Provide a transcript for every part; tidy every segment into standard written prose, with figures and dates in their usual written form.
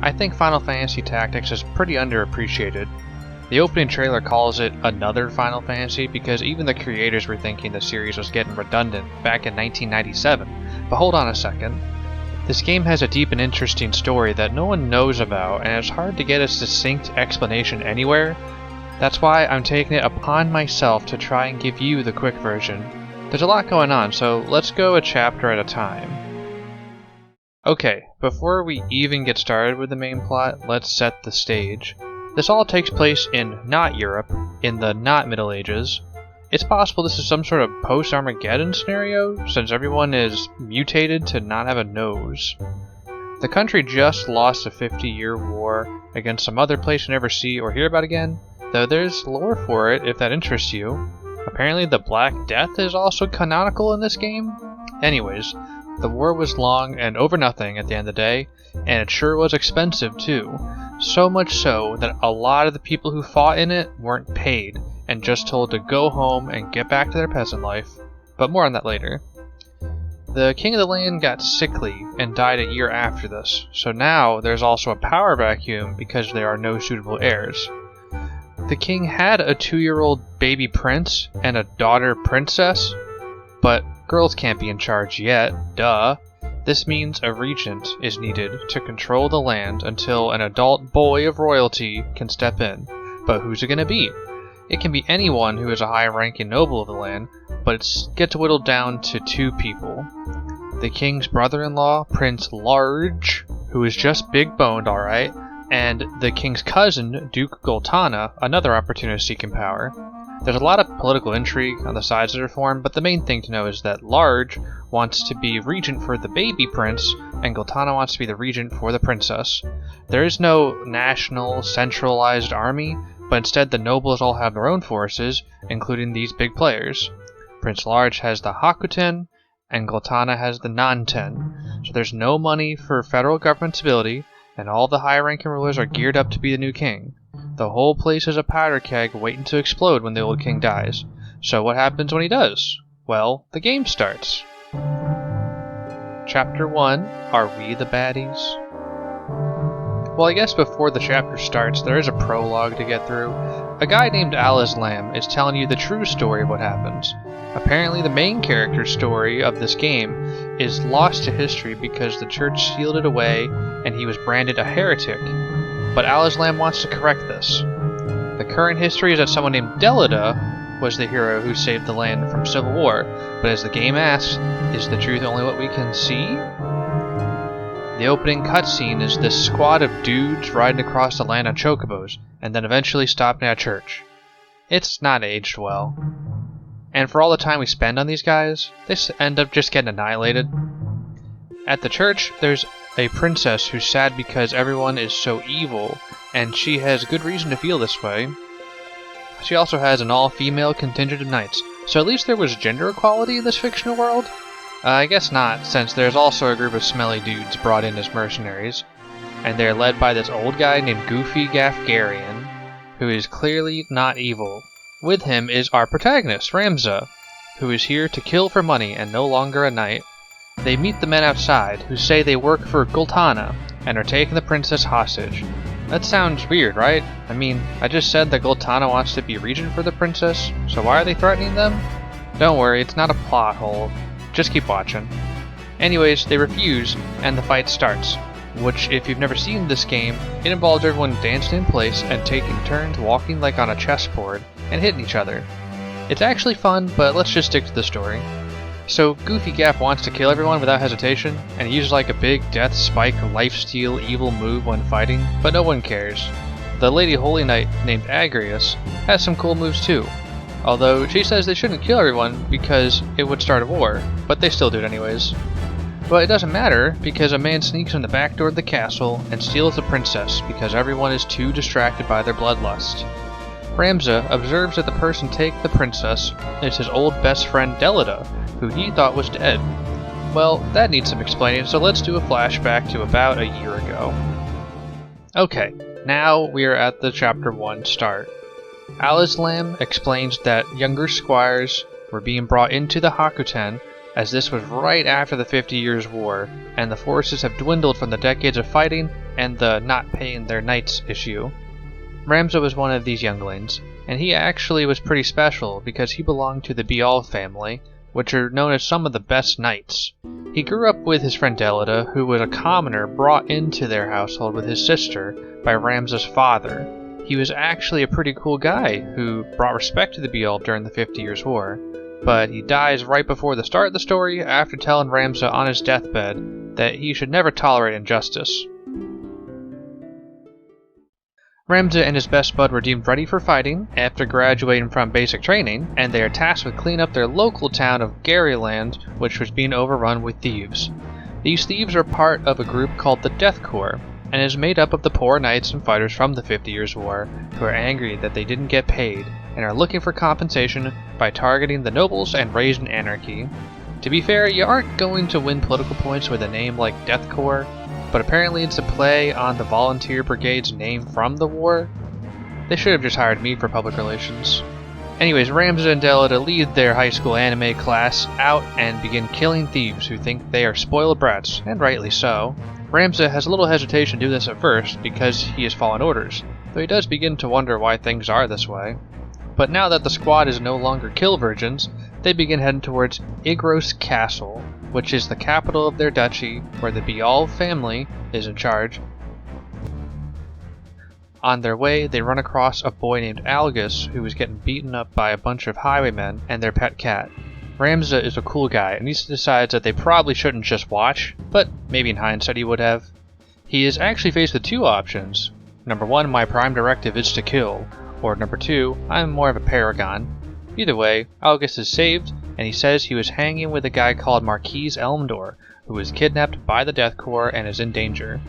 I think Final Fantasy Tactics is pretty underappreciated. The opening trailer calls it another Final Fantasy because even the creators were thinking the series was getting redundant back in 1997. But hold on a second. This game has a deep and interesting story that no one knows about, and it's hard to get a succinct explanation anywhere. That's why I'm taking it upon myself to try and give you the quick version. There's a lot going on, so let's go a chapter at a time. Okay, before we even get started with the main plot, let's set the stage. This all takes place in not Europe, in the not Middle Ages. It's possible this is some sort of post-Armageddon scenario, since everyone is mutated to not have a nose. The country just lost a 50-year war against some other place you never see or hear about again, though there's lore for it if that interests you. Apparently the Black Death is also canonical in this game. Anyways, the war was long and over nothing at the end of the day, and it sure was expensive too. So much so that a lot of the people who fought in it weren't paid, and just told to go home and get back to their peasant life. But more on that later. The king of the land got sickly and died a year after this, so now there's also a power vacuum because there are no suitable heirs. The king had a 2-year-old baby prince and a daughter princess, but girls can't be in charge yet, duh. This means a regent is needed to control the land until an adult boy of royalty can step in. But who's it gonna be? It can be anyone who is a high-ranking noble of the land, but it gets whittled down to 2 people. The king's brother-in-law, Prince Large, who is just big-boned, alright, and the king's cousin, Duke Goltana, another opportunity-seeking power. There's a lot of political intrigue on the sides of the reform, but the main thing to know is that Large wants to be regent for the baby prince, and Goltana wants to be the regent for the princess. There is no national, centralized army, but instead the nobles all have their own forces, including these big players. Prince Large has the Hakuten, and Goltana has the Nanten. So there's no money for federal government stability, and all the high-ranking rulers are geared up to be the new king. The whole place is a powder keg waiting to explode when the old king dies. So what happens when he does? Well, the game starts. Chapter 1, Are We the Baddies? Well, I guess before the chapter starts, there is a prologue to get through. A guy named Al-Islam is telling you the true story of what happens. Apparently the main character's story of this game is lost to history because the church sealed it away and he was branded a heretic. But Al-Islam wants to correct this. The current history is that someone named Delida was the hero who saved the land from civil war, but as the game asks, is the truth only what we can see? The opening cutscene is this squad of dudes riding across the land on chocobos, and then eventually stopping at a church. It's not aged well. And for all the time we spend on these guys, they end up just getting annihilated. At the church, there's a princess who's sad because everyone is so evil, and she has good reason to feel this way. She also has an all-female contingent of knights, so at least there was gender equality in this fictional world? I guess not, since there's also a group of smelly dudes brought in as mercenaries, and they're led by this old guy named Goofy Gafgarian, who is clearly not evil. With him is our protagonist, Ramza, who is here to kill for money and no longer a knight. They meet the men outside, who say they work for Goltana, and are taking the princess hostage. That sounds weird, right? I mean, I just said that Goltana wants to be regent for the princess, so why are they threatening them? Don't worry, it's not a plot hole. Just keep watching. Anyways, they refuse, and the fight starts, which, if you've never seen this game, it involves everyone dancing in place and taking turns walking like on a chessboard and hitting each other. It's actually fun, but let's just stick to the story. So, Goofy Gaff wants to kill everyone without hesitation, and he uses like a big death spike lifesteal evil move when fighting, but no one cares. The Lady Holy Knight named Agrius has some cool moves too. Although she says they shouldn't kill everyone because it would start a war, but they still do it anyways. But it doesn't matter because a man sneaks in the back door of the castle and steals the princess because everyone is too distracted by their bloodlust. Ramza observes that the person taking the princess is his old best friend Delida, who he thought was dead. Well, that needs some explaining, so let's do a flashback to about a year ago. Okay, now we are at the Chapter 1 start. Al-Islam explains that younger squires were being brought into the Hakuten, as this was right after the 50 Years' War, and the forces have dwindled from the decades of fighting and the not paying their knights issue. Ramza was one of these younglings, and he actually was pretty special because he belonged to the Bial family, which are known as some of the best knights. He grew up with his friend Delida, who was a commoner brought into their household with his sister by Ramza's father. He was actually a pretty cool guy who brought respect to the Bial during the 50 Years' War, but he dies right before the start of the story after telling Ramza on his deathbed that he should never tolerate injustice. Ramza and his best bud were deemed ready for fighting after graduating from basic training, and they are tasked with cleaning up their local town of Garyland, which was being overrun with thieves. These thieves are part of a group called the Death Corps, and is made up of the poor knights and fighters from the 50 Years' War who are angry that they didn't get paid and are looking for compensation by targeting the nobles and raising anarchy. To be fair, you aren't going to win political points with a name like Death Corps, but apparently it's a play on the Volunteer Brigade's name from the war. They should have just hired me for public relations. Anyways, Ramza and Delida lead their high school anime class out and begin killing thieves who think they are spoiled brats, and rightly so. Ramza has a little hesitation to do this at first because he has fallen orders, though he does begin to wonder why things are this way. But now that the squad is no longer kill virgins, they begin heading towards Igros Castle, which is the capital of their duchy, where the Bial family is in charge. On their way, they run across a boy named Algus who is getting beaten up by a bunch of highwaymen and their pet cat. Ramza is a cool guy, and he decides that they probably shouldn't just watch, but maybe in hindsight he would have. He is actually faced with two options. Number one, my prime directive is to kill, or number two, I'm more of a paragon. Either way, Algus is saved, and he says he was hanging with a guy called Marquis Elmdor, who was kidnapped by the Death Corps and is in danger.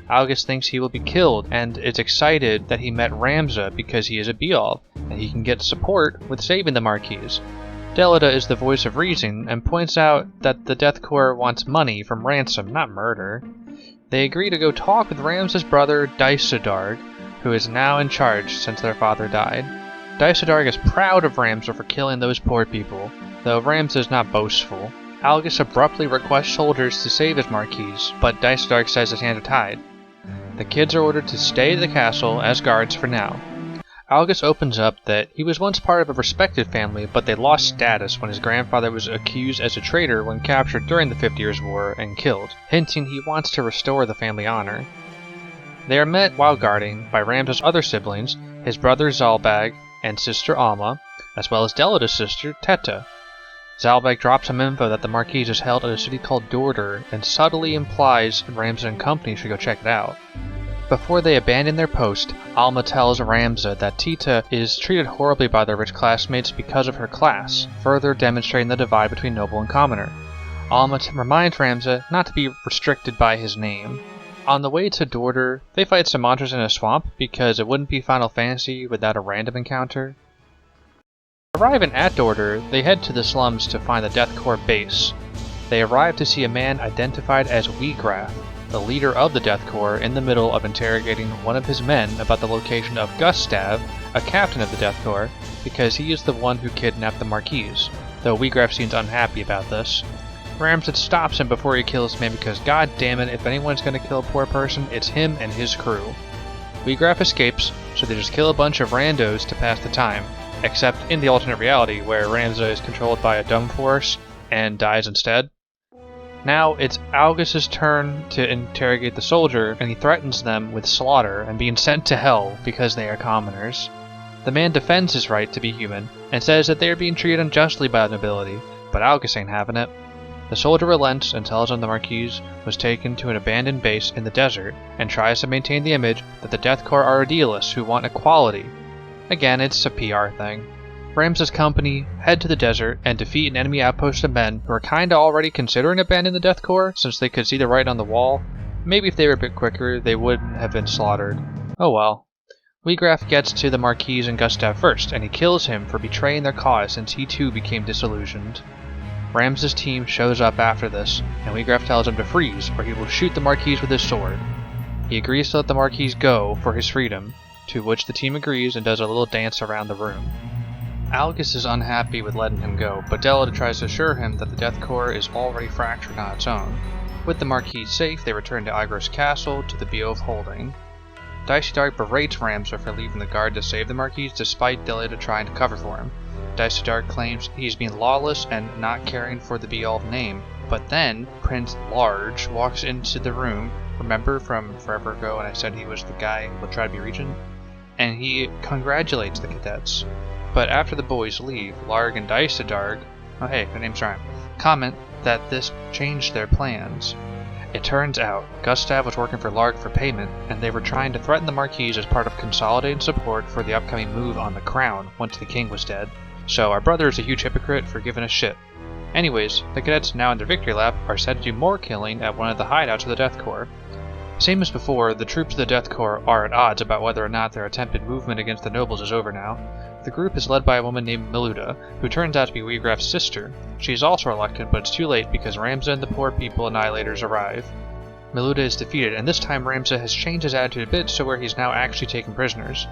Algus thinks he will be killed, and is excited that he met Ramza because he is a Bial, and he can get support with saving the Marquis. Delida is the voice of reason, and points out that the Death Corps wants money from ransom, not murder. They agree to go talk with Ramza's brother, Daisadarg, who is now in charge since their father died. Daisadarg is proud of Ramza for killing those poor people, though Ramza is not boastful. Algus abruptly requests soldiers to save his Marquis, but Daisadarg says his hands are tied. The kids are ordered to stay at the castle as guards for now. Algus opens up that he was once part of a respected family, but they lost status when his grandfather was accused as a traitor when captured during the 50 Years' War and killed, hinting he wants to restore the family honor. They are met while guarding by Ramza's other siblings, his brother Zalbag and sister Alma, as well as Delida's sister Teta. Zalbag drops some info that the Marquis is held at a city called Dorder and subtly implies Ramza and company should go check it out. Before they abandon their post, Alma tells Ramza that Teta is treated horribly by their rich classmates because of her class, further demonstrating the divide between noble and commoner. Alma reminds Ramza not to be restricted by his name. On the way to Dorder, they fight some monsters in a swamp because it wouldn't be Final Fantasy without a random encounter. Arriving at Dorder, they head to the slums to find the Death Corps base. They arrive to see a man identified as Wiegraf, the leader of the Death Corps, in the middle of interrogating one of his men about the location of Gustav, a captain of the Death Corps, because he is the one who kidnapped the Marquis, though Wiegraf seems unhappy about this. Ramza stops him before he kills the man because god damn it, if anyone's gonna kill a poor person, it's him and his crew. Wiegraf escapes, so they just kill a bunch of randos to pass the time. Except in the alternate reality where Ramza is controlled by a dumb force and dies instead. Now it's Algus's turn to interrogate the soldier, and he threatens them with slaughter and being sent to hell because they are commoners. The man defends his right to be human and says that they are being treated unjustly by the nobility, but Algus ain't having it. The soldier relents and tells him the Marquis was taken to an abandoned base in the desert and tries to maintain the image that the Death Corps are idealists who want equality. Again, it's a PR thing. Ramza's company head to the desert and defeat an enemy outpost of men who are kinda already considering abandoning the Death Corps since they could see the writing on the wall. Maybe if they were a bit quicker, they wouldn't have been slaughtered. Oh well. Wiegraf gets to the Marquis and Gustav first, and he kills him for betraying their cause since he too became disillusioned. Ramza's team shows up after this, and Wiegraf tells him to freeze or he will shoot the Marquis with his sword. He agrees to let the Marquis go for his freedom, to which the team agrees and does a little dance around the room. Algus is unhappy with letting him go, but Delida tries to assure him that the Death Corps is already fractured on its own. With the Marquis safe, they return to Igros Castle to the Beowulf Holding. Dicey Dark berates Ramza for leaving the guard to save the Marquis despite Delida trying to cover for him. Dicey Dark claims he's being lawless and not caring for the Beowulf name, but then Prince Large walks into the room. Remember from forever ago when I said he was the guy who would try to be regent? And he congratulates the cadets. But after the boys leave, Larg and Dicey Dark, oh hey, their names rhyme, comment that this changed their plans. It turns out Gustav was working for Larg for payment, and they were trying to threaten the Marquis as part of consolidating support for the upcoming move on the crown once the king was dead. So our brother is a huge hypocrite for giving a shit. Anyways, the cadets now in their victory lap are said to do more killing at one of the hideouts of the Death Corps. Same as before, the troops of the Death Corps are at odds about whether or not their attempted movement against the nobles is over now. The group is led by a woman named Miluda, who turns out to be Wiegraf's sister. She is also reluctant, but it's too late because Ramza and the Poor People Annihilators arrive. Miluda is defeated, and this time Ramza has changed his attitude a bit to where he's now actually taking prisoners.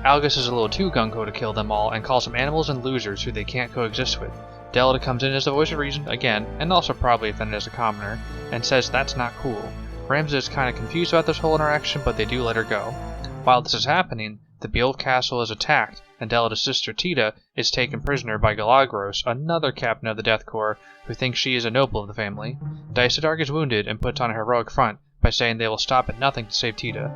Algus is a little too gung-ho to kill them all and calls them animals and losers who they can't coexist with. Delida comes in as the voice of reason again, and also probably offended as a commoner, and says that's not cool. Ramza is kind of confused about this whole interaction, but they do let her go. While this is happening, the Beowulf Castle is attacked, and Delida's sister Tita is taken prisoner by Galagros, another captain of the Death Corps, who thinks she is a noble of the family. Dicey Dark is wounded and puts on a heroic front by saying they will stop at nothing to save Tita.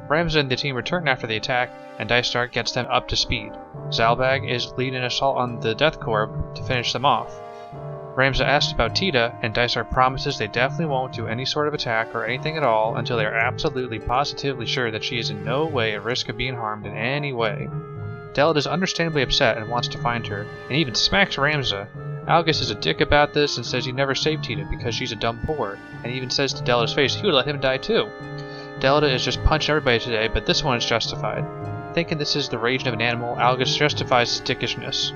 Ramza and the team return after the attack, and Dicey Dark gets them up to speed. Zalbag is leading an assault on the Death Corps to finish them off. Ramza asks about Tita, and Dicey Dark promises they definitely won't do any sort of attack or anything at all until they are absolutely positively sure that she is in no way at risk of being harmed in any way. Delida is understandably upset and wants to find her, and even smacks Ramza. Algus is a dick about this and says he never saved Tita because she's a dumb whore, and even says to Delida's face he would let him die too. Delida is just punching everybody today, but this one is justified. Thinking this is the raging of an animal, Algus justifies his dickishness.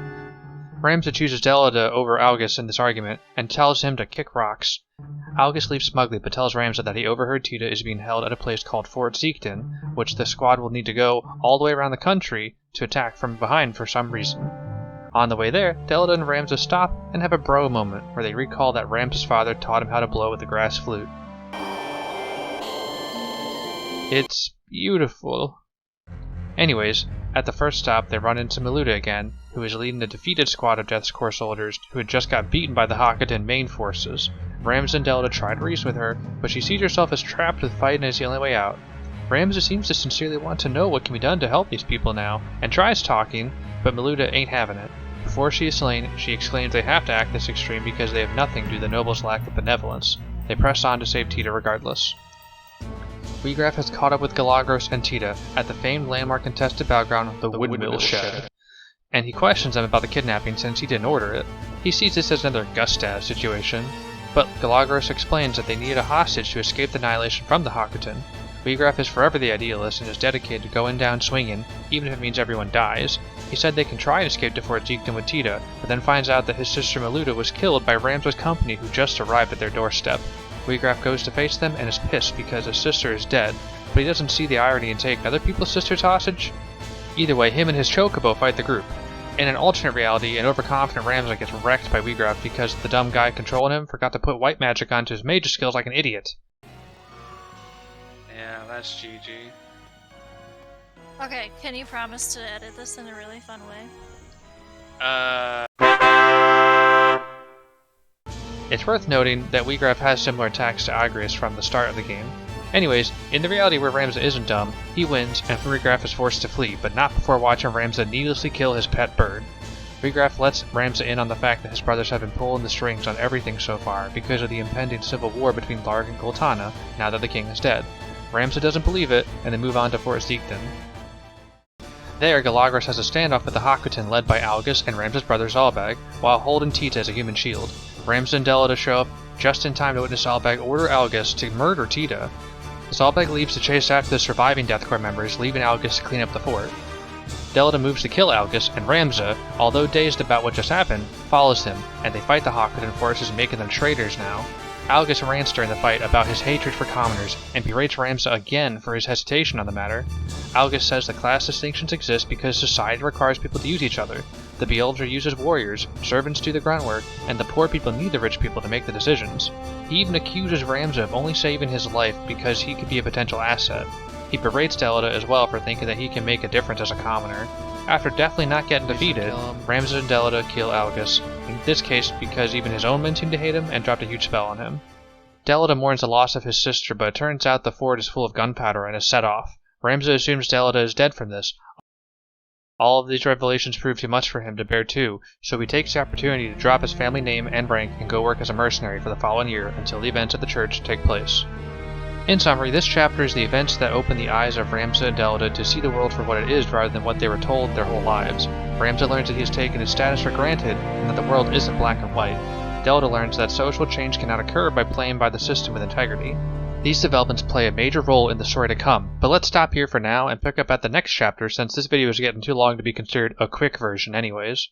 Ramza chooses Delida over Algus in this argument, and tells him to kick rocks. Algus leaves smugly, but tells Ramza that he overheard Tita is being held at a place called Fort Ziekten, which the squad will need to go all the way around the country to attack from behind for some reason. On the way there, Delida and Ramza stop and have a bro moment, where they recall that Ramza's father taught him how to blow with the grass flute. It's beautiful. Anyways, at the first stop, they run into Miluda again, who is leading a defeated squad of Death's Corps soldiers who had just got beaten by the Hakaten main forces. Ramza and Delida try to reason with her, but she sees herself as trapped with fighting as the only way out. Ramza seems to sincerely want to know what can be done to help these people now, and tries talking, but Miluda ain't having it. Before she is slain, she exclaims they have to act this extreme because they have nothing due to the nobles' lack of benevolence. They press on to save Tita regardless. Wiegraf has caught up with Galagros and Tita at the famed landmark contested battleground, the Windmill Shed, and he questions them about the kidnapping since he didn't order it. He sees this as another Gustav situation, but Galagros explains that they needed a hostage to escape the annihilation from the Hakaten. Wiegraf is forever the idealist and is dedicated to going down swinging, even if it means everyone dies. He said they can try and escape to Fort Ziekten with Tita, but then finds out that his sister Miluda was killed by Ramza's company who just arrived at their doorstep. Wiegraf goes to face them and is pissed because his sister is dead, but he doesn't see the irony in taking other people's sisters hostage. Either way, him and his chocobo fight the group. In an alternate reality, an overconfident Ramza gets wrecked by Wiegraf because the dumb guy controlling him forgot to put white magic onto his mage skills like an idiot. Yeah, that's GG. Okay, can you promise to edit this in a really fun way? It's worth noting that Wiegraf has similar attacks to Agrias from the start of the game. Anyways, in the reality where Ramza isn't dumb, he wins and Wiegraf is forced to flee, but not before watching Ramza needlessly kill his pet bird. Wiegraf lets Ramza in on the fact that his brothers have been pulling the strings on everything so far because of the impending civil war between Larg and Goltana now that the king is dead. Ramza doesn't believe it, and they move on to Fort Ziekten. There, Galagros has a standoff with the Hakaten led by Algus and Ramza's brother Zalbag, while holding Tita as a human shield. Ramza and Delida show up just in time to witness Zalbag order Algus to murder Tita. Zalbag leaves to chase after the surviving Death Corps members, leaving Algus to clean up the fort. Delida moves to kill Algus, and Ramza, although dazed about what just happened, follows him, and they fight the Hakaten forces, making them traitors now. Algus rants during the fight about his hatred for commoners, and berates Ramza again for his hesitation on the matter. Algus says that class distinctions exist because society requires people to use each other. The Beelds are used as warriors, servants do the grunt work, and the poor people need the rich people to make the decisions. He even accuses Ramza of only saving his life because he could be a potential asset. He berates Delita as well for thinking that he can make a difference as a commoner. After definitely not getting defeated, Ramza and Delita kill Algus, in this case because even his own men seem to hate him and dropped a huge spell on him. Delita mourns the loss of his sister, but it turns out the fort is full of gunpowder and is set off. Ramza assumes Delita is dead from this. All of these revelations prove too much for him to bear too, so he takes the opportunity to drop his family name and rank and go work as a mercenary for the following year until the events of the church take place. In summary, this chapter is the events that open the eyes of Ramza and Delita to see the world for what it is rather than what they were told their whole lives. Ramza learns that he has taken his status for granted and that the world isn't black and white. Delita learns that social change cannot occur by playing by the system with integrity. These developments play a major role in the story to come, but let's stop here for now and pick up at the next chapter since this video is getting too long to be considered a quick version anyways.